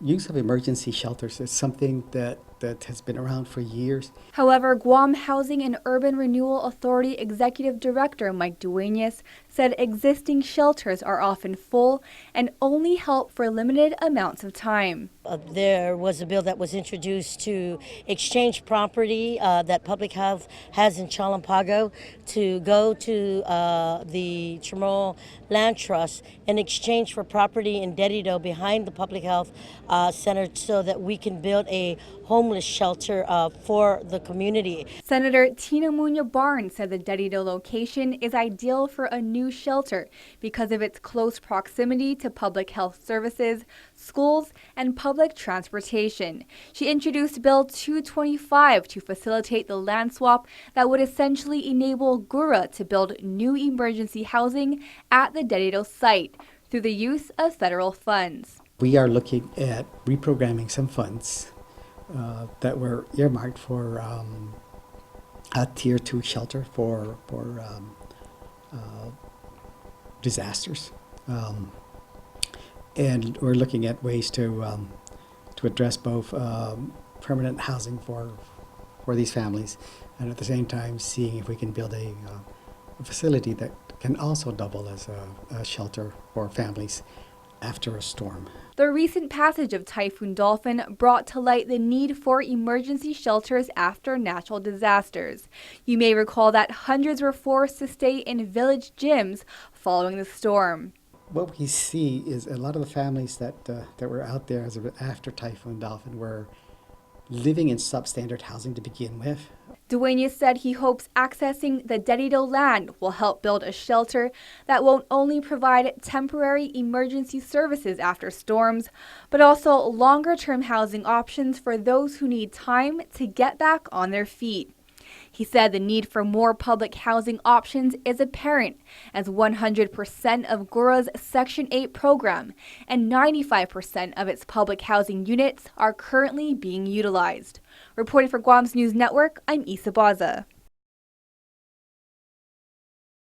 Use of emergency shelters is something that has been around for years. However, Guam Housing and Urban Renewal Authority Executive Director Mike Duenas said existing shelters are often full and only help for limited amounts of time. There was a bill that was introduced to exchange property that public health has in Chalan Pago to go to the Chamorro Land Trust in exchange for property in Dededo behind the public health center so that we can build a homeless shelter for the community. Senator Tina Muñoz Barnes said the Dededo location is ideal for a new shelter because of its close proximity to public health services, schools, and public transportation. She introduced Bill 225 to facilitate the land swap that would essentially enable GURA to build new emergency housing at the Dededo site through the use of federal funds. We are looking at reprogramming some funds that were earmarked for a Tier 2 shelter for disasters. And we're looking at ways to address both permanent housing for these families, and at the same time seeing if we can build a facility that can also double as a shelter for families after a storm. The recent passage of Typhoon Dolphin brought to light the need for emergency shelters after natural disasters. You may recall that hundreds were forced to stay in village gyms following the storm. What we see is a lot of the families that were out there after Typhoon Dolphin were living in substandard housing to begin with. Duenas said he hopes accessing the Dededo land will help build a shelter that won't only provide temporary emergency services after storms, but also longer-term housing options for those who need time to get back on their feet. He said the need for more public housing options is apparent as 100% of GURA's Section 8 program and 95% of its public housing units are currently being utilized. Reporting for Guam's News Network, I'm Isa Baza.